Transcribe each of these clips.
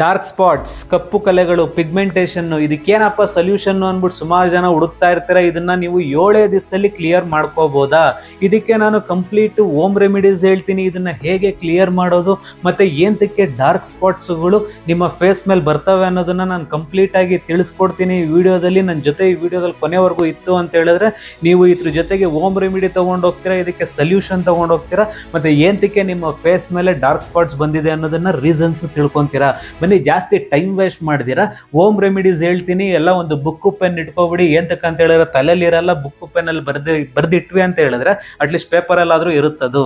Dark spots, ಕಪ್ಪು ಕಲೆಗಳು, pigmentation, ಇದಕ್ಕೇನಪ್ಪ solution ಅಂದ್ಬಿಟ್ಟು ಸುಮಾರು ಜನ ಹುಡುಕ್ತಾ ಇರ್ತಾರೆ. ಇದನ್ನ ನೀವು 7 ದಿವಸದಲ್ಲಿ ಕ್ಲಿಯರ್ ಮಾಡ್ಕೋಬೋದಾ? ಇದಕ್ಕೆ ನಾನು ಕಂಪ್ಲೀಟ್ ಹೋಮ್ ರೆಮಿಡೀಸ್ ಹೇಳ್ತೀನಿ. ಇದನ್ನ ಹೇಗೆ ಕ್ಲಿಯರ್ ಮಾಡೋದು ಮತ್ತೆ ಏಂತಕ್ಕೆ ಡಾರ್ಕ್ ಸ್ಪಾಟ್ಸ್ಗಳು ನಿಮ್ಮ ಫೇಸ್ ಮೇಲೆ ಬರ್ತವೆ ಅನ್ನೋದನ್ನ ನಾನು ಕಂಪ್ಲೀಟ್ ಆಗಿ ತಿಳಿಸ್ಕೊಡ್ತೀನಿ ಈ ವಿಡಿಯೋದಲ್ಲಿ. ನನ್ನ ಜೊತೆ ಈ ವಿಡಿಯೋದಲ್ಲಿ ಕೊನೆವರೆಗೂ ಇತ್ತು ಅಂತ ಹೇಳಿದ್ರೆ ನೀವು ಇದ್ರ ಜೊತೆಗೆ ಹೋಮ್ ರೆಮಿಡಿ ತಗೊಂಡು ಹೋಗ್ತೀರಾ, ಇದಕ್ಕೆ ಸೊಲ್ಯೂಷನ್ ತಗೊಂಡು ಹೋಗ್ತೀರಾ, ಮತ್ತೆ ಏಂತಕ್ಕೆ ನಿಮ್ಮ ಫೇಸ್ ಮೇಲೆ ಡಾರ್ಕ್ ಸ್ಪಾಟ್ಸ್ ಬಂದಿದೆ ಅನ್ನೋದನ್ನ ರೀಸನ್ಸ್ ತಿಳ್ಕೊಂತೀರಾ. ಬನ್ನಿ, ಜಾಸ್ತಿ ಟೈಮ್ ವೇಸ್ಟ್ ಮಾಡಿದಿರಾ ಹೋಮ್ ರೆಮಿಡೀಸ್ ಹೇಳ್ತೀನಿ. ಎಲ್ಲ ಒಂದು ಬುಕ್ ಪೆನ್ ಇಟ್ಕೊಬಿಡಿ. ಏಂತಕ್ಕಂತ ಹೇಳಿದ್ರೆ ತಲೆಯಲ್ಲಿ ಇರಲ್ಲ, ಬುಕ್ ಪೆನ್ ಅಲ್ಲಿ ಬರ್ದಿಟ್ವಿ ಅಂತ ಹೇಳಿದ್ರೆ ಅಟ್ಲೀಸ್ಟ್ ಪೇಪರ್ ಅಲ್ಲಾದ್ರೂ ಇರುತ್ತದು.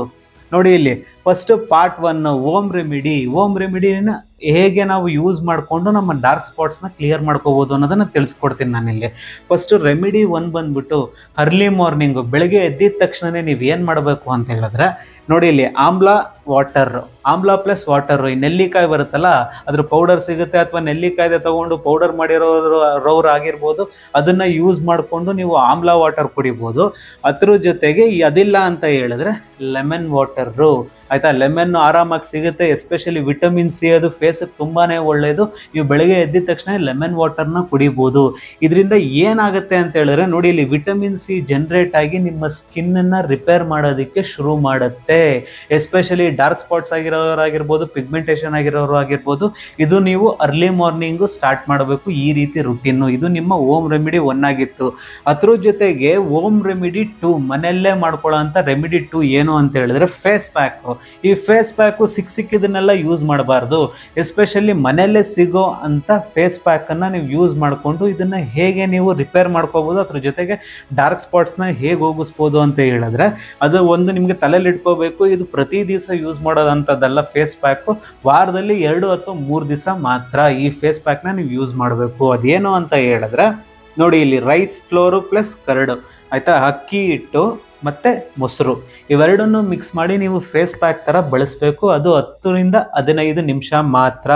ನೋಡಿ ಇಲ್ಲಿ first part 1 home remedy. Home ರೆಮಿಡಿನ ಹೇಗೆ ನಾವು ಯೂಸ್ ಮಾಡಿಕೊಂಡು ನಮ್ಮ ಡಾರ್ಕ್ ಸ್ಪಾಟ್ಸ್ನ ಕ್ಲಿಯರ್ ಮಾಡ್ಕೋಬೋದು ಅನ್ನೋದನ್ನ ತಿಳಿಸ್ಕೊಡ್ತೀನಿ ನಾನಿಲ್ಲಿ. ಫಸ್ಟ್ ರೆಮಿಡಿ 1 ಬಂದ್ಬಿಟ್ಟು ಅರ್ಲಿ ಮಾರ್ನಿಂಗು, ಬೆಳಗ್ಗೆ ಎದ್ದಿದ ತಕ್ಷಣನೇ ನೀವು ಏನು ಮಾಡಬೇಕು ಅಂತ ಹೇಳಿದ್ರೆ, ನೋಡಿ ಇಲ್ಲಿ ಆಮ್ಲ ಪ್ಲಸ್ ವಾಟರ್. ಈ ನೆಲ್ಲಿಕಾಯಿ ಬರುತ್ತಲ್ಲ, ಅದ್ರ ಪೌಡರ್ ಸಿಗುತ್ತೆ, ಅಥವಾ ನೆಲ್ಲಿಕಾಯ್ದೆ ತಗೊಂಡು ಪೌಡರ್ ಮಾಡಿರೋರು ಆಗಿರ್ಬೋದು, ಅದನ್ನ ಯೂಸ್ ಮಾಡಿಕೊಂಡು ನೀವು ಆಮ್ಲ ವಾಟರ್ ಕುಡಿಬೋದು. ಅದ್ರ ಜೊತೆಗೆ ಅದಿಲ್ಲ ಅಂತ ಹೇಳಿದ್ರೆ ಲೆಮನ್ ವಾಟರು, ಆಯ್ತಾ? ಲೆಮನ್ ಆರಾಮಾಗಿ ಸಿಗುತ್ತೆ, ಎಸ್ಪೆಷಲಿ ವಿಟಮಿನ್ ಸಿ ಅದು ಫೇಸ್ಗೆ ತುಂಬಾನೇ ಒಳ್ಳೆಯದು. ನೀವು ಬೆಳಗ್ಗೆ ಎದ್ದಿದ ತಕ್ಷಣ ಲೆಮನ್ ವಾಟರ್ನ ಕುಡಿಬೋದು. ಇದರಿಂದ ಏನಾಗುತ್ತೆ ಅಂತ ಹೇಳಿದ್ರೆ, ನೋಡಿ ಇಲ್ಲಿ ವಿಟಮಿನ್ ಸಿ ಜನರೇಟ್ ಆಗಿ ನಿಮ್ಮ ಸ್ಕಿನ್ನ ರಿಪೇರ್ ಮಾಡೋದಕ್ಕೆ ಶುರು ಮಾಡುತ್ತೆ. ಎಸ್ಪೆಷಲಿ ಡಾರ್ಕ್ ಸ್ಪಾಟ್ಸ್ ಆಗಿರೋರಾಗಿರ್ಬೋದು, ಪಿಗ್ಮೆಂಟೇಷನ್ ಆಗಿರೋರು ಆಗಿರ್ಬೋದು, ಇದು ನೀವು ಅರ್ಲಿ ಮಾರ್ನಿಂಗು ಸ್ಟಾರ್ಟ್ ಮಾಡಬೇಕು ಈ ರೀತಿ ರುಟೀನು. ಇದು ನಿಮ್ಮ ಹೋಮ್ ರೆಮಿಡಿ 1 ಆಗಿತ್ತು. ಅದ್ರ ಜೊತೆಗೆ ಹೋಮ್ ರೆಮಿಡಿ 2, ಮನೆಯಲ್ಲೇ ಮಾಡ್ಕೊಳ್ಳೋ ಅಂತ ರೆಮಿಡಿ 2 ಏನು ಅಂತ ಹೇಳಿದ್ರೆ ಫೇಸ್ ಪ್ಯಾಕು. ಈ ಫೇಸ್ ಪ್ಯಾಕು ಸಿಕ್ಕಿದ್ದನ್ನೆಲ್ಲ ಯೂಸ್ ಮಾಡಬಾರ್ದು. ಎಸ್ಪೆಷಲಿ ಮನೆಯಲ್ಲೇ ಸಿಗೋ ಅಂತ ಫೇಸ್ ಪ್ಯಾಕನ್ನು ನೀವು ಯೂಸ್ ಮಾಡಿಕೊಂಡು ಇದನ್ನು ಹೇಗೆ ನೀವು ರಿಪೇರ್ ಮಾಡ್ಕೋಬೋದು, ಅದ್ರ ಜೊತೆಗೆ ಡಾರ್ಕ್ ಸ್ಪಾಟ್ಸ್ನ ಹೇಗೆ ಹೋಗಿಸ್ಬೋದು ಅಂತ ಹೇಳಿದ್ರೆ, ಅದು ಒಂದು ನಿಮಗೆ ತಲೆಯಲ್ಲಿ ಇಟ್ಕೋಬೇಕು. ಇದು ಪ್ರತಿ ದಿವಸ ಯೂಸ್ ಮಾಡೋದಂಥದ್ದಲ್ಲ. ಫೇಸ್ ಪ್ಯಾಕು ವಾರದಲ್ಲಿ 2 ಅಥವಾ 3 ದಿವಸ ಮಾತ್ರ ಈ ಫೇಸ್ ಪ್ಯಾಕ್ನ ನೀವು ಯೂಸ್ ಮಾಡಬೇಕು. ಅದೇನು ಅಂತ ಹೇಳಿದ್ರೆ, ನೋಡಿ ಇಲ್ಲಿ ರೈಸ್ ಫ್ಲೋರು ಪ್ಲಸ್ ಕರ್ಡು, ಆಯಿತಾ? ಅಕ್ಕಿ ಹಿಟ್ಟು ಮತ್ತು ಮೊಸರು ಇವೆರಡನ್ನು ಮಿಕ್ಸ್ ಮಾಡಿ ನೀವು ಫೇಸ್ ಪ್ಯಾಕ್ ಥರ ಬಳಸಬೇಕು. ಅದು 10 ರಿಂದ 15 ನಿಮಿಷ ಮಾತ್ರ.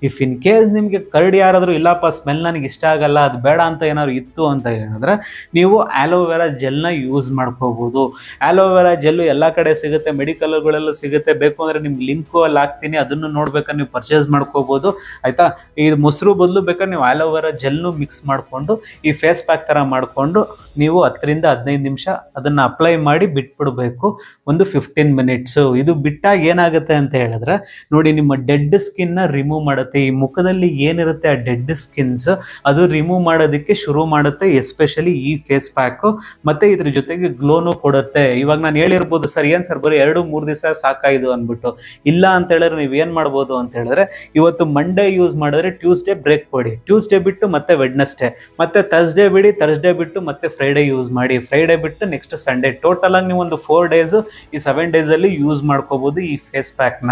ಇಫ್ ಇನ್ ಕೇಸ್ ನಿಮಗೆ ಕರ್ಡ್ ಯಾರಾದರೂ ಇಲ್ಲಪ್ಪ ಸ್ಮೆಲ್ ನನಗೆ ಇಷ್ಟ ಆಗಲ್ಲ, ಅದು ಬೇಡ ಅಂತ ಏನಾದ್ರು ಇತ್ತು ಅಂತ ಹೇಳಿದ್ರೆ, ನೀವು ಆಲೋವೆರಾ ಜೆಲ್ನ ಯೂಸ್ ಮಾಡ್ಕೋಬೋದು. ಆಲೋವೆರಾ ಜೆಲ್ಲು ಎಲ್ಲ ಕಡೆ ಸಿಗುತ್ತೆ, ಮೆಡಿಕಲ್ಗಳೆಲ್ಲ ಸಿಗುತ್ತೆ. ಬೇಕು ಅಂದರೆ ನಿಮ್ಗೆ ಲಿಂಕು ಅಲ್ಲಿ ಹಾಕ್ತೀನಿ, ಅದನ್ನು ನೋಡ್ಬೇಕಾದ್ರೆ ನೀವು ಪರ್ಚೇಸ್ ಮಾಡ್ಕೋಬೋದು, ಆಯಿತಾ? ಇದು ಮೊಸರು ಬದಲು ಬೇಕಾದ್ರೆ ನೀವು ಆಲೋವೆರಾ ಜೆಲ್ನು ಮಿಕ್ಸ್ ಮಾಡಿಕೊಂಡು ಈ ಫೇಸ್ ಪ್ಯಾಕ್ ಥರ ಮಾಡಿಕೊಂಡು ನೀವು 10 ರಿಂದ 15 ನಿಮಿಷ ಅದನ್ನು ಅಪ್ಲೈ ಮಾಡಿ ಬಿಟ್ಬಿಡ್ಬೇಕು, ಒಂದು 15 ಮಿನಿಟ್ಸು. ಇದು ಬಿಟ್ಟಾಗ ಏನಾಗುತ್ತೆ ಅಂತ ಹೇಳಿದ್ರೆ, ನೋಡಿ ನಿಮ್ಮ ಡೆಡ್ ಸ್ಕಿನ್ನ ರಿಮೂವ್ ಮಾಡುತ್ತೆ. ಈ ಮುಖದಲ್ಲಿ ಏನಿರುತ್ತೆ ಆ ಡೆಡ್ ಸ್ಕಿನ್ಸ್, ಅದು ರಿಮೂವ್ ಮಾಡೋದಕ್ಕೆ ಶುರು ಮಾಡುತ್ತೆ, ಎಸ್ಪೆಷಲಿ ಈ ಫೇಸ್ ಪ್ಯಾಕು. ಮತ್ತೆ ಇದ್ರ ಜೊತೆಗೆ ಗ್ಲೋನು ಕೊಡುತ್ತೆ. ಇವಾಗ ನಾನು ಹೇಳಿರ್ಬೋದು, ಸರ್ ಏನು ಸರ್ ಬರೀ 2-3 ದಿವಸ ಸಾಕಾಯ್ತು ಅಂದ್ಬಿಟ್ಟು. ಇಲ್ಲ ಅಂತ ಹೇಳಿದ್ರೆ ನೀವು ಏನು ಮಾಡ್ಬೋದು ಅಂತ ಹೇಳಿದ್ರೆ, ಇವತ್ತು ಮಂಡೇ ಯೂಸ್ ಮಾಡಿದ್ರೆ ಟ್ಯೂಸ್ಡೇ ಬ್ರೇಕ್ ಕೊಡಿ, ಟ್ಯೂಸ್ಡೇ ಬಿಟ್ಟು ಮತ್ತೆ ವೆಡ್ನೆಸ್ಡೇ, ಮತ್ತೆ ಥರ್ಸ್ಡೇ ಬಿಡಿ, ಥರ್ಸ್ಡೇ ಬಿಟ್ಟು ಮತ್ತೆ ಫ್ರೈಡೇ ಯೂಸ್ ಮಾಡಿ, ಫ್ರೈಡೇ ಬಿಟ್ಟು ನೆಕ್ಸ್ಟ್ ಸಂಡೇ. ಟೋಟಲ್ ಆಗಿ ನೀವು ಒಂದು 4 ಡೇಸು ಈ 7 ಡೇಸಲ್ಲಿ ಯೂಸ್ ಮಾಡ್ಕೋಬೋದು ಈ ಫೇಸ್ ಪ್ಯಾಕ್ನ,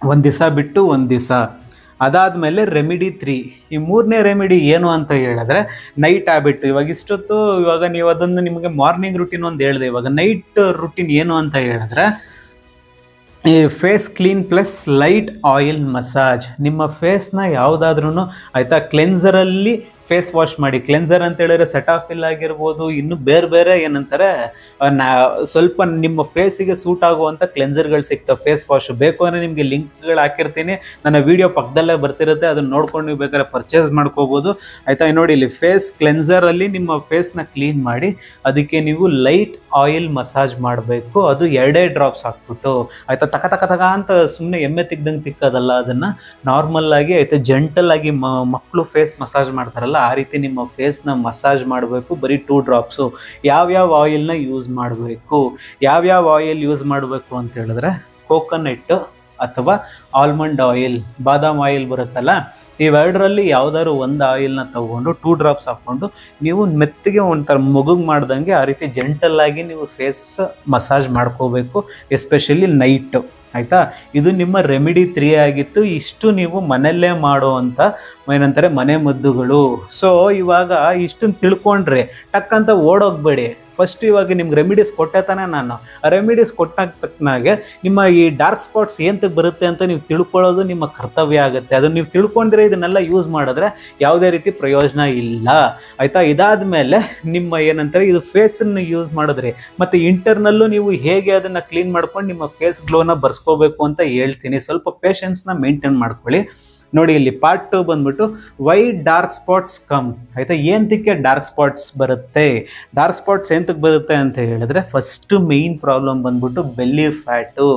1 ದಿವಸ ಬಿಟ್ಟು 1 ದಿವಸ. ಅದಾದಮೇಲೆ ರೆಮಿಡಿ 3, ಈ 3ನೇ ರೆಮಿಡಿ ಏನು ಅಂತ ಹೇಳಿದ್ರೆ ನೈಟ್ ಹ್ಯಾಬಿಟ್. ಇವಾಗ ನೀವು ಅದನ್ನು ನಿಮಗೆ ಮಾರ್ನಿಂಗ್ ರುಟೀನ್ ಒಂದು ಹೇಳಿದೆ, ಇವಾಗ ನೈಟ್ ರುಟೀನ್ ಏನು ಅಂತ ಹೇಳಿದ್ರೆ ಈ face clean plus light oil massage. ನಿಮ್ಮ ಫೇಸ್ನ ಯಾವುದಾದ್ರೂ, ಆಯಿತಾ, ಕ್ಲೆನ್ಸರಲ್ಲಿ ಫೇಸ್ ವಾಶ್ ಮಾಡಿ. ಕ್ಲೆನ್ಸರ್ ಅಂತ ಹೇಳಿದ್ರೆ ಸೆಟಾಫಿಲ್ ಆಗಿರ್ಬೋದು, ಇನ್ನು ಬೇರೆ ಏನಂತಾರೆ, ಸ್ವಲ್ಪ ನಿಮ್ಮ ಫೇಸಿಗೆ ಸೂಟ್ ಆಗುವಂಥ ಕ್ಲೆನ್ಸರ್ಗಳು ಸಿಗ್ತವೆ, ಫೇಸ್ ವಾಶ್. ಬೇಕು ಅಂದರೆ ನಿಮಗೆ ಲಿಂಕ್ಗಳು ಹಾಕಿರ್ತೀನಿ, ನನ್ನ ವಿಡಿಯೋ ಪಕ್ಕದಲ್ಲೇ ಬರ್ತಿರುತ್ತೆ, ಅದನ್ನು ನೋಡ್ಕೊಂಡು ನೀವು ಬೇಕಾದ್ರೆ ಪರ್ಚೇಸ್ ಮಾಡ್ಕೋಬೋದು, ಆಯಿತಾ? ನೋಡಿ ಇಲ್ಲಿ ಫೇಸ್ ಕ್ಲೆನ್ಸರಲ್ಲಿ ನಿಮ್ಮ ಫೇಸ್ನ ಕ್ಲೀನ್ ಮಾಡಿ ಅದಕ್ಕೆ ನೀವು ಲೈಟ್ ಆಯಿಲ್ ಮಸಾಜ್ ಮಾಡಬೇಕು. ಅದು 2 ಡ್ರಾಪ್ಸ್ ಹಾಕ್ಬಿಟ್ಟು, ಆಯಿತಾ? ತಕ ಅಂತ ಸುಮ್ಮನೆ ಎಮ್ಮೆ ತಿಕ್ದಂಗೆ ತಿಕ್ಕೋದಲ್ಲ, ಅದನ್ನು ನಾರ್ಮಲ್ ಆಗಿ, ಆಯಿತಾ, ಜೆಂಟಲ್ ಆಗಿ ಮಕ್ಕಳು ಫೇಸ್ ಮಸಾಜ್ ಮಾಡ್ತಾರಲ್ಲ ಆ ರೀತಿ ನಿಮ್ಮ ಫೇಸ್ನ ಮಸಾಜ್ ಮಾಡಬೇಕು. ಬರೀ 2 ಡ್ರಾಪ್ಸು. ಯಾವ್ಯಾವ ಆಯಿಲ್ನ ಯೂಸ್ ಮಾಡಬೇಕು, ಯಾವ್ಯಾವ ಆಯಿಲ್ ಯೂಸ್ ಮಾಡಬೇಕು ಅಂತ ಹೇಳಿದ್ರೆ, ಕೋಕೋನಟ್ ಅಥವಾ ಆಲ್ಮಂಡ್ ಆಯಿಲ್, ಬಾದಾಮ್ ಆಯಿಲ್ ಬರುತ್ತಲ್ಲ, ಇವೆರಡರಲ್ಲಿ ಯಾವ್ದಾದ್ರು ಒಂದು ಆಯಿಲ್ನ ತಗೊಂಡು 2 ಡ್ರಾಪ್ಸ್ ಹಾಕ್ಕೊಂಡು ನೀವು ಮೆತ್ತಿಗೆ ಒಂಥರ ಮಗುಗೆ ಮಾಡ್ದಂಗೆ ಆ ರೀತಿ ಜೆಂಟಲ್ ಆಗಿ ನೀವು ಫೇಸ್ ಮಸಾಜ್ ಮಾಡ್ಕೋಬೇಕು, ಎಸ್ಪೆಷಲಿ ನೈಟು, ಆಯಿತಾ? ಇದು ನಿಮ್ಮ ರೆಮಿಡಿ 3 ಆಗಿತ್ತು. ಇಷ್ಟು ನೀವು ಮನೆಯಲ್ಲೇ ಮಾಡುವಂಥ ಏನಂತಾರೆ ಮನೆ ಮದ್ದುಗಳು. ಸೊ ಇವಾಗ ಇಷ್ಟನ್ನು ತಿಳ್ಕೊಂಡ್ರೆ ಟಕ್ಕಂತ ಓಡೋಗ್ಬೇಡಿ. ಫಸ್ಟ್ ಇವಾಗ ನಿಮ್ಗೆ ರೆಮಿಡೀಸ್ ಕೊಟ್ಟೆ ತಾನೆ ನಾನು. ಆ ರೆಮಿಡೀಸ್ ಕೊಟ್ಟಾಗ ತಕ್ಕನಾಗೆ ನಿಮ್ಮ ಈ ಡಾರ್ಕ್ ಸ್ಪಾಟ್ಸ್ ಏನಕ್ಕೆ ಬರುತ್ತೆ ಅಂತ ನೀವು ತಿಳ್ಕೊಳ್ಳೋದು ನಿಮ್ಮ ಕರ್ತವ್ಯ ಆಗುತ್ತೆ. ಅದನ್ನು ನೀವು ತಿಳ್ಕೊಂಡ್ರೆ ಇದನ್ನೆಲ್ಲ ಯೂಸ್ ಮಾಡಿದ್ರೆ ಯಾವುದೇ ರೀತಿ ಪ್ರಯೋಜನ ಇಲ್ಲ, ಆಯಿತಾ? ಇದಾದಮೇಲೆ ನಿಮ್ಮ ಏನಂತಾರೆ ಇದು ಫೇಸನ್ನು ಯೂಸ್ ಮಾಡಿದ್ರಿ, ಮತ್ತು ಇಂಟರ್ನಲ್ಲೂ ನೀವು ಹೇಗೆ ಅದನ್ನು ಕ್ಲೀನ್ ಮಾಡ್ಕೊಂಡು ನಿಮ್ಮ ಫೇಸ್ ಗ್ಲೋನ ಬರ್ಸ್ಕೋಬೇಕು ಅಂತ ಹೇಳ್ತೀನಿ. ಸ್ವಲ್ಪ ಪೇಷನ್ಸ್ನ ಮೇಂಟೈನ್ ಮಾಡ್ಕೊಳ್ಳಿ. ನೋಡಿ ಇಲ್ಲಿ ಪಾರ್ಟ್ 2 ಬಂದ್ಬಿಟ್ಟು ವೈ ಡಾರ್ಕ್ ಸ್ಪಾಟ್ಸ್ ಕಮ್. ಆಯ್ತಾ, ಏನಕ್ಕೆ ಡಾರ್ಕ್ ಸ್ಪಾಟ್ಸ್ ಬರುತ್ತೆ, ಡಾರ್ಕ್ ಸ್ಪಾಟ್ಸ್ ಎಂತಕ್ಕೆ ಬರುತ್ತೆ ಅಂತ ಹೇಳಿದ್ರೆ, ಫಸ್ಟ್ ಮೇನ್ ಪ್ರಾಬ್ಲಮ್ ಬಂದ್ಬಿಟ್ಟು ಬೆಲ್ಲಿ ಫ್ಯಾಟು.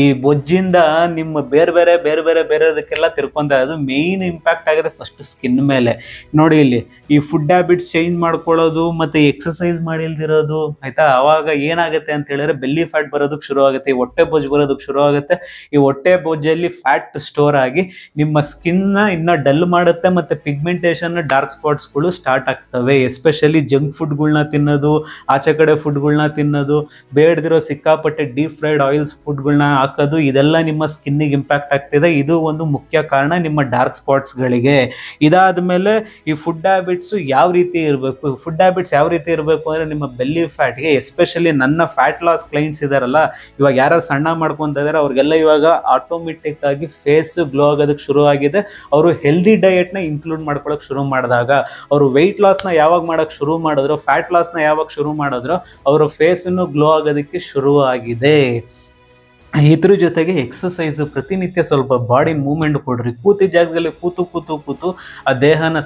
ಈ ಬೊಜ್ಜಿಂದ ನಿಮ್ಮ ಬೇರೆದಕ್ಕೆಲ್ಲ ತಿರ್ಕೊಂತ, ಅದು ಮೇನ್ ಇಂಪ್ಯಾಕ್ಟ್ ಆಗಿದೆ ಫಸ್ಟ್ ಸ್ಕಿನ್ ಮೇಲೆ. ನೋಡಿ ಇಲ್ಲಿ ಈ ಫುಡ್ ಹ್ಯಾಬಿಟ್ಸ್ ಚೇಂಜ್ ಮಾಡ್ಕೊಳ್ಳೋದು ಮತ್ತೆ ಎಕ್ಸಸೈಸ್ ಮಾಡಿಲ್ದಿರೋದು, ಆಯ್ತಾ, ಅವಾಗ ಏನಾಗುತ್ತೆ ಅಂತ ಹೇಳಿದ್ರೆ ಬೆಲ್ಲಿ ಫ್ಯಾಟ್ ಬರೋದಕ್ಕೆ ಶುರು ಆಗುತ್ತೆ, ಈ ಹೊಟ್ಟೆ ಬೊಜ್ಜು ಬರೋದಕ್ಕೆ ಶುರು ಆಗುತ್ತೆ. ಈ ಹೊಟ್ಟೆ ಬೊಜ್ಜಲ್ಲಿ ಫ್ಯಾಟ್ ಸ್ಟೋರ್ ಆಗಿ ನಿಮ್ಮ ಸ್ಕಿನ್ ಇನ್ನ ಡಲ್ ಮಾಡುತ್ತೆ, ಮತ್ತೆ ಪಿಗ್ಮೆಂಟೇಷನ್ ಡಾರ್ಕ್ ಸ್ಪಾಟ್ಸ್ಗಳು ಸ್ಟಾರ್ಟ್ ಆಗ್ತವೆ. ಎಸ್ಪೆಷಲಿ ಜಂಕ್ ಫುಡ್ಗಳನ್ನ ತಿನ್ನೋದು, ಆಚೆ ಕಡೆ ಫುಡ್ಗಳನ್ನ ತಿನ್ನೋದು, ಬೇಡದಿರೋ ಸಿಕ್ಕಾಪಟ್ಟೆ ಡೀಪ್ ಫ್ರೈಡ್ ಆಯಿಲ್ಸ್ ಫುಡ್ಗಳನ್ನ ಹಾಕೋದು, ಇದೆಲ್ಲ ನಿಮ್ಮ ಸ್ಕಿನ್ನಿಗೆ ಇಂಪ್ಯಾಕ್ಟ್ ಆಗ್ತಿದೆ. ಇದು ಒಂದು ಮುಖ್ಯ ಕಾರಣ ನಿಮ್ಮ ಡಾರ್ಕ್ ಸ್ಪಾಟ್ಸ್ಗಳಿಗೆ. ಇದಾದ್ಮೇಲೆ ಈ ಫುಡ್ ಹ್ಯಾಬಿಟ್ಸ್ ಯಾವ ರೀತಿ ಇರಬೇಕು, ಅಂದ್ರೆ ನಿಮ್ಮ ಬೆಲ್ಲಿ ಫ್ಯಾಟ್ಗೆ, ಎಸ್ಪೆಷಲಿ ನನ್ನ ಫ್ಯಾಟ್ ಲಾಸ್ ಕ್ಲೈಂಟ್ಸ್ ಇದಾರಲ್ಲ, ಇವಾಗ ಯಾರು ಸಣ್ಣ ಮಾಡ್ಕೊಂತ ಇದಾರೆ ಅವ್ರಿಗೆಲ್ಲ ಇವಾಗ ಆಟೋಮೆಟಿಕ್ ಆಗಿ ಫೇಸ್ ಗ್ಲೋ ಆಗೋದಕ್ಕೆ ಶುರು ಆಗಿದೆ. ಅವರು ಹೆಲ್ದಿ ಡಯಟ್ನ ಇನ್ಕ್ಲೂಡ್ ಮಾಡ್ಕೊಳಕ್ ಶುರು ಮಾಡಿದಾಗ, ಅವರು ವೆಯ್ಟ್ ಲಾಸ್ನ ಯಾವಾಗ ಮಾಡಕ್ ಶುರು ಮಾಡಿದ್ರು, ಫ್ಯಾಟ್ ಲಾಸ್ನ ಯಾವಾಗ ಶುರು ಮಾಡಿದ್ರು, ಅವರ ಫೇಸನ್ನು ಗ್ಲೋ ಆಗೋದಕ್ಕೆ ಶುರು ಆಗಿದೆ. ಇದ್ರ ಜೊತೆಗೆ ಎಕ್ಸಸೈಸು, ಪ್ರತಿನಿತ್ಯ ಸ್ವಲ್ಪ ಬಾಡಿ ಮೂವ್ಮೆಂಟ್ ಕೊಡ್ರಿ. ಕೂತಿ ಜಾಗದಲ್ಲಿ ಕೂತು ಆ ದೇಹನ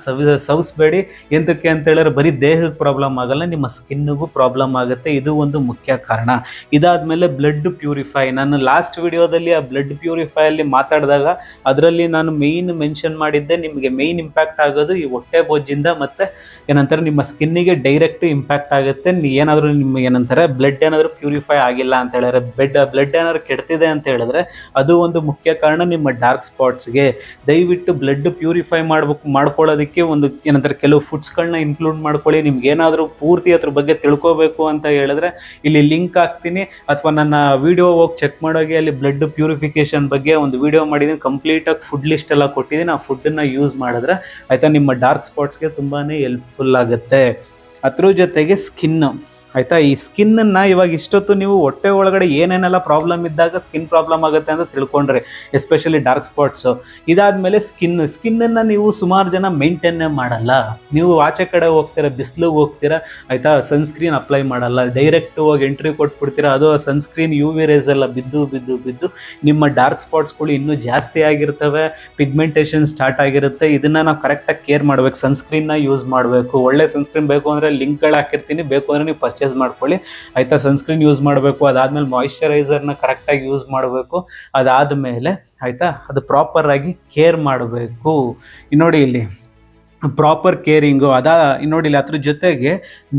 ಸವಿಸ್ಬೇಡಿ. ಎಂತಕ್ಕೆ ಅಂತ ಹೇಳಿದ್ರೆ ಬರೀ ದೇಹಕ್ಕೆ ಪ್ರಾಬ್ಲಮ್ ಆಗಲ್ಲ, ನಿಮ್ಮ ಸ್ಕಿನ್ನಿಗೂ ಪ್ರಾಬ್ಲಮ್ ಆಗುತ್ತೆ. ಇದು ಒಂದು ಮುಖ್ಯ ಕಾರಣ. ಇದಾದ್ಮೇಲೆ ಬ್ಲಡ್ ಪ್ಯೂರಿಫೈ. ನಾನು ಲಾಸ್ಟ್ ವಿಡಿಯೋದಲ್ಲಿ ಆ ಬ್ಲಡ್ ಪ್ಯೂರಿಫೈ ಅಲ್ಲಿ ಮಾತಾಡಿದಾಗ ಅದರಲ್ಲಿ ನಾನು ಮೇನ್ ಮೆನ್ಷನ್ ಮಾಡಿದ್ದೆ, ನಿಮಗೆ ಮೇನ್ ಇಂಪ್ಯಾಕ್ಟ್ ಆಗೋದು ಈ ಹೊಟ್ಟೆ ಬೊಜ್ಜಿಂದ, ಮತ್ತೆ ಏನಂತಾರೆ ನಿಮ್ಮ ಸ್ಕಿನ್ನಿಗೆ ಡೈರೆಕ್ಟ್ ಇಂಪ್ಯಾಕ್ಟ್ ಆಗುತ್ತೆ. ಏನಾದರೂ ನಿಮ್ಗೆ ಏನಂತಾರೆ ಬ್ಲಡ್ ಏನಾದರೂ ಪ್ಯೂರಿಫೈ ಆಗಿಲ್ಲ ಅಂತ ಹೇಳಿದ್ರೆ, ಬ್ಲಡ್ ಏನಾದ್ರು ಕೆಡ್ತಿದೆ ಅಂತ ಹೇಳಿದ್ರೆ ಅದು ಒಂದು ಮುಖ್ಯ ಕಾರಣ ನಿಮ್ಮ ಡಾರ್ಕ್ ಸ್ಪಾಟ್ಸ್ಗೆ. ದಯವಿಟ್ಟು ಬ್ಲಡ್ ಪ್ಯೂರಿಫೈ ಮಾಡ್ಕೊಳ್ಳೋದಕ್ಕೆ ಒಂದು ಏನಂತಾರೆ ಕೆಲವು ಫುಡ್ಸ್ಗಳನ್ನ ಇನ್ಕ್ಲೂಡ್ ಮಾಡ್ಕೊಳ್ಳಿ. ನಿಮ್ಗೆ ಏನಾದರೂ ಪೂರ್ತಿ ಅದ್ರ ಬಗ್ಗೆ ತಿಳ್ಕೋಬೇಕು ಅಂತ ಹೇಳಿದ್ರೆ ಇಲ್ಲಿ ಲಿಂಕ್ ಹಾಕ್ತೀನಿ, ಅಥವಾ ನನ್ನ ವಿಡಿಯೋ ಹೋಗಿ ಚೆಕ್ ಮಾಡೋಕೆ, ಅಲ್ಲಿ ಬ್ಲಡ್ ಪ್ಯೂರಿಫಿಕೇಶನ್ ಬಗ್ಗೆ ಒಂದು ವಿಡಿಯೋ ಮಾಡಿದ್ದೀನಿ, ಕಂಪ್ಲೀಟಾಗಿ ಫುಡ್ ಲಿಸ್ಟ್ ಎಲ್ಲ ಕೊಟ್ಟಿದ್ದೀನಿ. ಆ ಫುಡ್ಡನ್ನು ಯೂಸ್ ಮಾಡಿದ್ರೆ ಆಯಿತಾ ನಿಮ್ಮ ಡಾರ್ಕ್ ಸ್ಪಾಟ್ಸ್ಗೆ ತುಂಬಾ ಹೆಲ್ಪ್ಫುಲ್ ಆಗುತ್ತೆ. ಅದ್ರ ಜೊತೆಗೆ ಸ್ಕಿನ್ನು, ಆಯಿತಾ, ಈ ಸ್ಕಿನ್ನನ್ನು ಇವಾಗ ಇಷ್ಟೊತ್ತು ನೀವು ಹೊಟ್ಟೆ ಒಳಗಡೆ ಏನೇನೆಲ್ಲ ಪ್ರಾಬ್ಲಮ್ ಇದ್ದಾಗ ಸ್ಕಿನ್ ಪ್ರಾಬ್ಲಮ್ ಆಗುತ್ತೆ ಅಂತ ತಿಳ್ಕೊಂಡ್ರೆ, ಎಸ್ಪೆಷಲಿ ಡಾರ್ಕ್ ಸ್ಪಾಟ್ಸು. ಇದಾದಮೇಲೆ ಸ್ಕಿನ್ನನ್ನು ನೀವು ಸುಮಾರು ಜನ ಮೇಂಟೈನ್ನೇ ಮಾಡಲ್ಲ. ನೀವು ಆಚೆ ಕಡೆ ಹೋಗ್ತೀರಾ, ಬಿಸಿಲಿಗೆ ಹೋಗ್ತೀರಾ, ಆಯಿತಾ, ಸನ್ಸ್ಕ್ರೀನ್ ಅಪ್ಲೈ ಮಾಡಲ್ಲ, ಡೈರೆಕ್ಟ್ ಹೋಗಿ ಎಂಟ್ರಿ ಕೊಟ್ಬಿಡ್ತೀರಾ. ಅದು ಸನ್ಸ್ಕ್ರೀನ್ UV ರೇಸ್ ಎಲ್ಲ ಬಿದ್ದು ನಿಮ್ಮ ಡಾರ್ಕ್ ಸ್ಪಾಟ್ಸ್ಗಳು ಇನ್ನೂ ಜಾಸ್ತಿ ಆಗಿರ್ತವೆ, ಪಿಗ್ಮೆಂಟೇಷನ್ ಸ್ಟಾರ್ಟ್ ಆಗಿರುತ್ತೆ. ಇದನ್ನು ನಾವು ಕರೆಕ್ಟಾಗಿ ಕೇರ್ ಮಾಡಬೇಕು, ಸನ್ಸ್ಕ್ರೀನ್ನ ಯೂಸ್ ಮಾಡಬೇಕು. ಒಳ್ಳೆ ಸನ್ಸ್ಕ್ರೀನ್ ಬೇಕು ಅಂದರೆ ಲಿಂಕ್ಗಳು ಹಾಕಿರ್ತೀನಿ, ಬೇಕು ಅಂದರೆ ನೀವು ಪರ್ಚೇಸ್ ಮಾಡ್ಕೊಳ್ಳಿ, ಆಯಿತಾ. ಸನ್ಸ್ಕ್ರೀನ್ ಯೂಸ್ ಮಾಡಬೇಕು, ಅದಾದಮೇಲೆ ಮಾಯಿಶ್ಚರೈಸರ್ನ ಕರೆಕ್ಟಾಗಿ ಯೂಸ್ ಮಾಡಬೇಕು. ಅದಾದಮೇಲೆ ಆಯಿತಾ ಅದು ಪ್ರಾಪರ್ ಆಗಿ ಕೇರ್ ಮಾಡಬೇಕು. ನೋಡಿ ಇಲ್ಲಿ ಪ್ರಾಪರ್ ಕೇರಿಂಗು ನೋಡಿ ಇಲ್ಲಿ. ಅದ್ರ ಜೊತೆಗೆ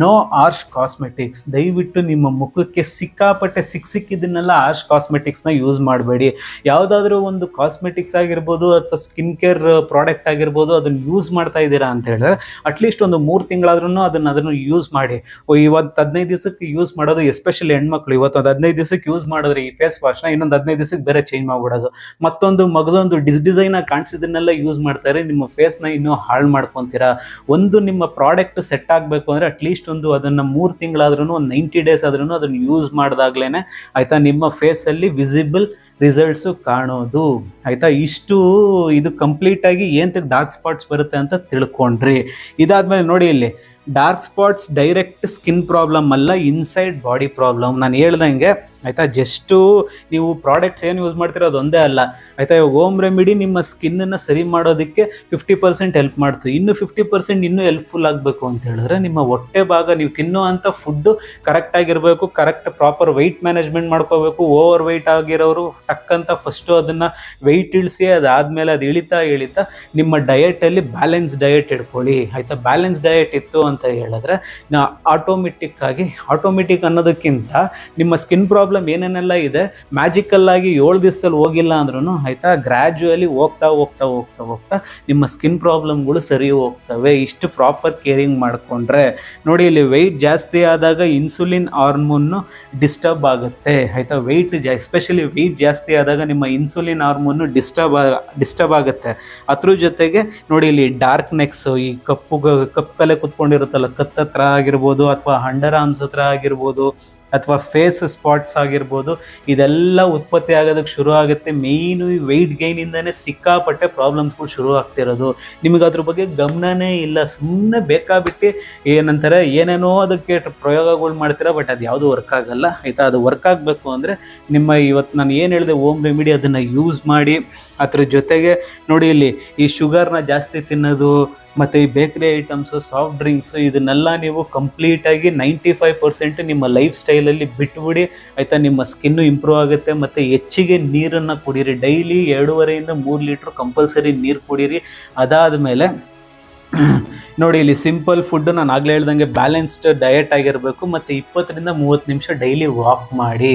ನೋ ಆರ್ಶ್ ಕಾಸ್ಮೆಟಿಕ್ಸ್. ದಯವಿಟ್ಟು ನಿಮ್ಮ ಮುಖಕ್ಕೆ ಸಿಕ್ಕಾಪಟ್ಟೆ ಸಿಕ್ಕಿದ್ದನ್ನೆಲ್ಲ ಆರ್ಶ್ ಕಾಸ್ಮೆಟಿಕ್ಸ್ನ ಯೂಸ್ ಮಾಡಬೇಡಿ. ಯಾವುದಾದ್ರೂ ಒಂದು ಕಾಸ್ಮೆಟಿಕ್ಸ್ ಆಗಿರ್ಬೋದು ಅಥವಾ ಸ್ಕಿನ್ ಕೇರ್ ಪ್ರಾಡಕ್ಟ್ ಆಗಿರ್ಬೋದು, ಅದನ್ನು ಯೂಸ್ ಮಾಡ್ತಾ ಇದ್ದೀರಾ ಅಂತ ಹೇಳಿದ್ರೆ ಅಟ್ಲೀಸ್ಟ್ ಒಂದು 3 ತಿಂಗಳಾದ್ರೂ ಅದನ್ನು ಯೂಸ್ ಮಾಡಿ. ಇವತ್ತು 15 ದಿವಸಕ್ಕೆ ಯೂಸ್ ಮಾಡೋದು, ಎಸ್ಪೆಷಲಿ ಹೆಣ್ಮಕ್ಳು ಇವತ್ತು ಒಂದು 15 ದಿವಸಕ್ಕೆ ಯೂಸ್ ಮಾಡಿದ್ರೆ ಈ ಫೇಸ್ ವಾಶ್ನ, ಇನ್ನೊಂದು 15 ದಿವಸಕ್ಕೆ ಬೇರೆ ಚೇಂಜ್ ಮಾಡ್ಬಿಡೋದು, ಮತ್ತೊಂದು ಮಗದೊಂದು ಡಿಸೈನಾಗಿ ಕಾಣಿಸಿದನ್ನೆಲ್ಲ ಯೂಸ್ ಮಾಡ್ತಾರೆ. ನಿಮ್ಮ ಫೇಸ್ನ ಇನ್ನೂ ಹಾಳು ಮಾಡ್ಕೊತೀರಾ. ಒಂದು ನಿಮ್ಮ ಪ್ರಾಡಕ್ಟ್ ಸೆಟ್ ಆಗಬೇಕು ಅಂದರೆ ಅಟ್ಲೀಸ್ಟ್ ಅದನ್ನು 3 ತಿಂಗಳಾದ್ರೂ, ಒಂದು 90 ಡೇಸ್ ಆದ್ರೂ ಅದನ್ನು ಯೂಸ್ ಮಾಡಿದಾಗ್ಲೇ ಆಯಿತಾ ನಿಮ್ಮ ಫೇಸಲ್ಲಿ ವಿಸಿಬಲ್ ರಿಸಲ್ಟ್ಸು ಕಾಣೋದು, ಆಯಿತಾ. ಇದು ಕಂಪ್ಲೀಟಾಗಿ ಏನಕ್ಕೆ ಡಾರ್ಕ್ ಸ್ಪಾಟ್ಸ್ ಬರುತ್ತೆ ಅಂತ ತಿಳ್ಕೊಂಡ್ರಿ. ಇದಾದ್ಮೇಲೆ ನೋಡಿ ಇಲ್ಲಿ, dark spots direct skin problem ಅಲ್ಲ, ಇನ್ಸೈಡ್ ಬಾಡಿ ಪ್ರಾಬ್ಲಮ್. ನಾನು ಹೇಳ್ದಂಗೆ ಆಯಿತಾ, ಜಸ್ಟು ನೀವು ಪ್ರಾಡಕ್ಟ್ಸ್ ಏನು ಯೂಸ್ ಮಾಡ್ತೀರೋ ಅದೊಂದೇ ಅಲ್ಲ, ಆಯಿತಾ. ಇವಾಗ ಹೋಮ್ ರೆಮಿಡಿ ನಿಮ್ಮ ಸ್ಕಿನ್ನನ್ನು ಸರಿ ಮಾಡೋದಕ್ಕೆ 50% ಹೆಲ್ಪ್ ಮಾಡ್ತು, ಇನ್ನು 50% ಇನ್ನೂ ಹೆಲ್ಪ್ಫುಲ್ ಆಗಬೇಕು ಅಂತ ಹೇಳಿದ್ರೆ ನಿಮ್ಮ ಹೊಟ್ಟೆ ಭಾಗ, ನೀವು ತಿನ್ನೋ ಅಂಥ ಫುಡ್ಡು ಕರೆಕ್ಟಾಗಿರಬೇಕು, ಕರೆಕ್ಟ್ ಪ್ರಾಪರ್ ವೆಯ್ಟ್ ಮ್ಯಾನೇಜ್ಮೆಂಟ್ ಮಾಡ್ಕೋಬೇಕು. ಓವರ್ ವೆಯ್ಟ್ ಆಗಿರೋರು ಟಕ್ಕಂತ ಫಸ್ಟು ಅದನ್ನು ವೆಯ್ಟ್ ಇಳಿಸಿ, ಅದಾದಮೇಲೆ ಅದು ಇಳಿತಾ ನಿಮ್ಮ ಡಯಟಲ್ಲಿ ಬ್ಯಾಲೆನ್ಸ್ ಡಯಟ್ ಇಟ್ಕೊಳ್ಳಿ, ಆಯಿತಾ. ಬ್ಯಾಲೆನ್ಸ್ ಡಯಟ್ ಇತ್ತು ಅಂತ ಹೇಳಿದ್ರೆ ಆಟೋಮೆಟಿಕ್ ಅನ್ನೋದಕ್ಕಿಂತ ನಿಮ್ಮ ಸ್ಕಿನ್ ಪ್ರಾಬ್ಲಮ್ ಏನೇನೆಲ್ಲ ಇದೆ ಮ್ಯಾಜಿಕಲ್ ಆಗಿ 7 ದಿವಸದಲ್ಲಿ ಹೋಗಿಲ್ಲ ಅಂದ್ರೂ ಆಯಿತಾ, ಗ್ರ್ಯಾಜುಯಲಿ ಹೋಗ್ತಾ ನಿಮ್ಮ ಸ್ಕಿನ್ ಪ್ರಾಬ್ಲಮ್ಗಳು ಸರಿ ಹೋಗ್ತವೆ. ಇಷ್ಟು ಪ್ರಾಪರ್ ಕೇರಿಂಗ್ ಮಾಡಿಕೊಂಡ್ರೆ. ನೋಡಿ ಇಲ್ಲಿ ವೆಯ್ಟ್ ಜಾಸ್ತಿ ಆದಾಗ ಇನ್ಸುಲಿನ್ ಹಾರ್ಮೋನ್ನು ಡಿಸ್ಟರ್ಬ್ ಆಗುತ್ತೆ, ಆಯಿತಾ. ಎಸ್ಪೆಷಲಿ ವೆಯ್ಟ್ ಜಾಸ್ತಿ ಆದಾಗ ನಿಮ್ಮ ಇನ್ಸುಲಿನ್ ಹಾರ್ಮೋನು ಡಿಸ್ಟರ್ಬ್ ಆಗುತ್ತೆ. ಅದ್ರ ಜೊತೆಗೆ ನೋಡಿ ಇಲ್ಲಿ ಡಾರ್ಕ್ ನೆಕ್ಸು, ಈ ಕಪ್ಪು ಕಲೆ ಕುತ್ಕೊಂಡಿರುತ್ತಲ್ಲ ಕತ್ತತ್ರ ಆಗಿರ್ಬೋದು, ಅಥವಾ ಅಂಡರ್ ಆರ್ಮ್ಸ್ ಹತ್ರ ಆಗಿರ್ಬೋದು, ಅಥವಾ ಫೇಸ್ ಸ್ಪಾಟ್ಸ್ ಆಗಿರ್ಬೋದು, ಇದೆಲ್ಲ ಉತ್ಪತ್ತಿ ಆಗೋದಕ್ಕೆ ಶುರು ಆಗುತ್ತೆ. ಮೇಯ್ನು ಈ ವೆಯ್ಟ್ ಗೈನಿಂದನೇ ಸಿಕ್ಕಾಪಟ್ಟೆ ಪ್ರಾಬ್ಲಮ್ಸ್ಗಳು ಶುರು ಆಗ್ತಿರೋದು. ನಿಮಗೆ ಅದ್ರ ಬಗ್ಗೆ ಗಮನನೇ ಇಲ್ಲ, ಸುಮ್ಮನೆ ಬೇಕಾಬಿಟ್ಟು ಏನಂತಾರೆ ಏನೇನೋ ಅದಕ್ಕೆ ಪ್ರಯೋಗಗಳು ಮಾಡ್ತೀರಾ, ಬಟ್ ಅದು ಯಾವುದು ವರ್ಕ್ ಆಗಲ್ಲ ಆಯಿತಾ. ಅದು ವರ್ಕ್ ಆಗಬೇಕು ಅಂದರೆ ನಿಮ್ಮ ಇವತ್ತು ನಾನು ಏನು ಹೇಳಿದೆ ಹೋಮ್ ರೆಮಿಡಿ ಅದನ್ನು ಯೂಸ್ ಮಾಡಿ. ಅದ್ರ ಜೊತೆಗೆ ನೋಡಿ ಇಲ್ಲಿ ಈ ಶುಗರ್ನ ಜಾಸ್ತಿ ತಿನ್ನೋದು ಮತ್ತು ಈ ಬೇಕ್ರಿ ಐಟಮ್ಸು, ಸಾಫ್ಟ್ ಡ್ರಿಂಕ್ಸು, ಇದನ್ನೆಲ್ಲ ನೀವು ಕಂಪ್ಲೀಟಾಗಿ 95% ನಿಮ್ಮ ಲೈಫ್ ಸ್ಟೈಲಲ್ಲಿ ಬಿಟ್ಬಿಡಿ ಆಯಿತಾ. ನಿಮ್ಮ ಸ್ಕಿನ್ನು ಇಂಪ್ರೂವ್ ಆಗುತ್ತೆ. ಮತ್ತು ಹೆಚ್ಚಿಗೆ ನೀರನ್ನು ಕುಡೀರಿ. ಡೈಲಿ 2.5 3 ಲೀಟ್ರ್ ಕಂಪಲ್ಸರಿ ನೀರು ಕುಡೀರಿ. ಅದಾದಮೇಲೆ ನೋಡಿ ಇಲ್ಲಿ ಸಿಂಪಲ್ ಫುಡ್ ನಾನು ಆಗಲೇ ಹೇಳ್ದಂಗೆ ಬ್ಯಾಲೆನ್ಸ್ಡ್ ಡಯಟ್ ಆಗಿರಬೇಕು. ಮತ್ತು 20 ರಿಂದ 30 ನಿಮಿಷ ಡೈಲಿ ವಾಕ್ ಮಾಡಿ.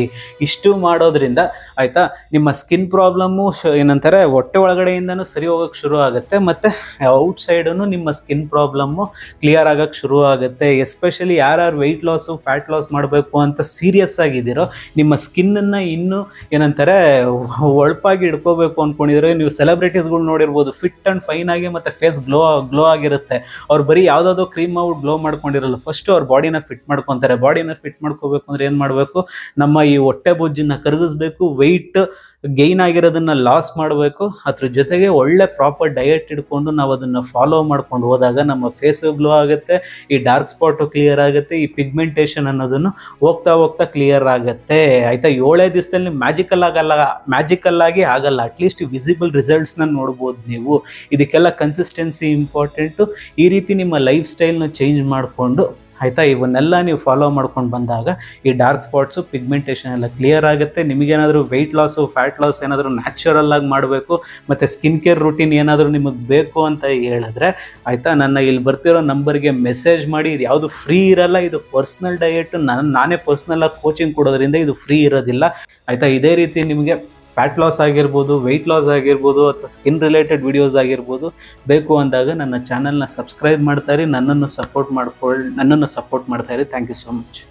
ಇಷ್ಟು ಮಾಡೋದ್ರಿಂದ ಆಯಿತಾ ನಿಮ್ಮ ಸ್ಕಿನ್ ಪ್ರಾಬ್ಲಮ್ಮು ಏನಂತಾರೆ ಹೊಟ್ಟೆ ಒಳಗಡೆಯಿಂದನೂ ಸರಿ ಹೋಗೋಕ್ಕೆ ಶುರು ಆಗುತ್ತೆ. ಮತ್ತು ಔಟ್ಸೈಡೂ ನಿಮ್ಮ ಸ್ಕಿನ್ ಪ್ರಾಬ್ಲಮ್ಮು ಕ್ಲಿಯರ್ ಆಗೋಕ್ಕೆ ಶುರು ಆಗುತ್ತೆ. ಎಸ್ಪೆಷಲಿ ಯಾರ್ಯಾರು ವೆಯ್ಟ್ ಲಾಸು ಫ್ಯಾಟ್ ಲಾಸ್ ಮಾಡಬೇಕು ಅಂತ ಸೀರಿಯಸ್ ಆಗಿದ್ದೀರೋ, ನಿಮ್ಮ ಸ್ಕಿನ್ನನ್ನು ಇನ್ನೂ ಏನಂತಾರೆ ಒಳಪಾಗಿ ಇಟ್ಕೋಬೇಕು ಅಂದ್ಕೊಂಡಿದ್ರೆ, ನೀವು ಸೆಲೆಬ್ರಿಟೀಸ್ಗಳು ನೋಡಿರ್ಬೋದು, ಫಿಟ್ ಆ್ಯಂಡ್ ಫೈನ್ ಆಗಿ ಮತ್ತು ಫೇಸ್ ಗ್ಲೋ ಆಗಿರುತ್ತೆ. ಅವ್ರು ಬರೀ ಯಾವುದಾದ್ರು ಕ್ರೀಮ್ ಔಟ್ ಗ್ಲೋ ಮಾಡ್ಕೊಂಡಿರಲ್ಲ, ಫಸ್ಟು ಅವ್ರ ಬಾಡಿನ ಫಿಟ್ ಮಾಡ್ಕೊತಾರೆ. ಬಾಡಿನ ಫಿಟ್ ಮಾಡ್ಕೋಬೇಕು ಅಂದರೆ ಏನು ಮಾಡಬೇಕು, ನಮ್ಮ ಈ ಹೊಟ್ಟೆ ಬೊಜ್ಜನ್ನು ಕರಗಿಸ್ಬೇಕು, ವೆಯ್ಟ್ ಗೈನ್ ಆಗಿರೋದನ್ನು ಲಾಸ್ ಮಾಡಬೇಕು. ಅದ್ರ ಜೊತೆಗೆ ಒಳ್ಳೆ ಪ್ರಾಪರ್ ಡಯಟ್ ಇಟ್ಕೊಂಡು ನಾವು ಅದನ್ನು ಫಾಲೋ ಮಾಡ್ಕೊಂಡು ಹೋದಾಗ ನಮ್ಮ ಫೇಸು ಗ್ಲೋ ಆಗುತ್ತೆ, ಈ ಡಾರ್ಕ್ ಸ್ಪಾಟು ಕ್ಲಿಯರ್ ಆಗುತ್ತೆ, ಈ ಪಿಗ್ಮೆಂಟೇಷನ್ ಅನ್ನೋದನ್ನು ಹೋಗ್ತಾ ಕ್ಲಿಯರ್ ಆಗುತ್ತೆ ಆಯಿತಾ. 7 ದಿವಸದಲ್ಲಿ ಮ್ಯಾಜಿಕಲ್ ಆಗಿ ಆಗಲ್ಲ. ಅಟ್ಲೀಸ್ಟ್ ವಿಸಿಬಲ್ ರಿಸಲ್ಟ್ಸ್ನ ನೋಡ್ಬೋದು ನೀವು. ಇದಕ್ಕೆಲ್ಲ ಕನ್ಸಿಸ್ಟೆನ್ಸಿ ಇಂಪಾರ್ಟೆಂಟು. ಈ ರೀತಿ ನಿಮ್ಮ ಲೈಫ್ ಸ್ಟೈಲ್ನ ಚೇಂಜ್ ಮಾಡಿಕೊಂಡು ಆಯಿತಾ ಇವನ್ನೆಲ್ಲ ನೀವು ಫಾಲೋ ಮಾಡ್ಕೊಂಡು ಬಂದಾಗ ಈ ಡಾರ್ಕ್ ಸ್ಪಾಟ್ಸು, ಪಿಗ್ಮೆಂಟೇಷನ್ ಎಲ್ಲ ಕ್ಲಿಯರ್ ಆಗುತ್ತೆ. ನಿಮಗೇನಾದರೂ ವೆಯ್ಟ್ ಲಾಸು ಫ್ಯಾಟ್ ಲಾಸ್ ಏನಾದರೂ ನ್ಯಾಚುರಲ್ ಆಗಿ ಮಾಡಬೇಕು, ಮತ್ತು ಸ್ಕಿನ್ ಕೇರ್ ರೂಟೀನ್ ಏನಾದರೂ ನಿಮಗೆ ಬೇಕು ಅಂತ ಹೇಳಿದ್ರೆ ಆಯಿತಾ ನನ್ನ ಇಲ್ಲಿ ಬರ್ತಿರೋ ನಂಬರ್ಗೆ ಮೆಸೇಜ್ ಮಾಡಿ. ಇದು ಯಾವುದು ಫ್ರೀ ಇರಲ್ಲ, ಇದು ಪರ್ಸ್ನಲ್ ಡಯೆಟ್. ನಾನೇ ಪರ್ಸ್ನಲಾಗಿ ಕೋಚಿಂಗ್ ಕೊಡೋದ್ರಿಂದ ಇದು ಫ್ರೀ ಇರೋದಿಲ್ಲ ಆಯಿತಾ. ಇದೇ ರೀತಿ ನಿಮಗೆ ಫ್ಯಾಟ್ ಲಾಸ್ ಆಗಿರ್ಬೋದು, ವೆಯ್ಟ್ ಲಾಸ್ ಆಗಿರ್ಬೋದು, ಅಥವಾ ಸ್ಕಿನ್ ರಿಲೇಟೆಡ್ ವಿಡಿಯೋಸ್ ಆಗಿರ್ಬೋದು ಬೇಕು ಅಂದಾಗ ನನ್ನ ಚಾನಲ್ನ ಸಬ್ಸ್ಕ್ರೈಬ್ ಮಾಡ್ತಾಯಿರಿ, ನನ್ನನ್ನು ಸಪೋರ್ಟ್ ಮಾಡ್ತಾಯಿರಿ. Thank you so much.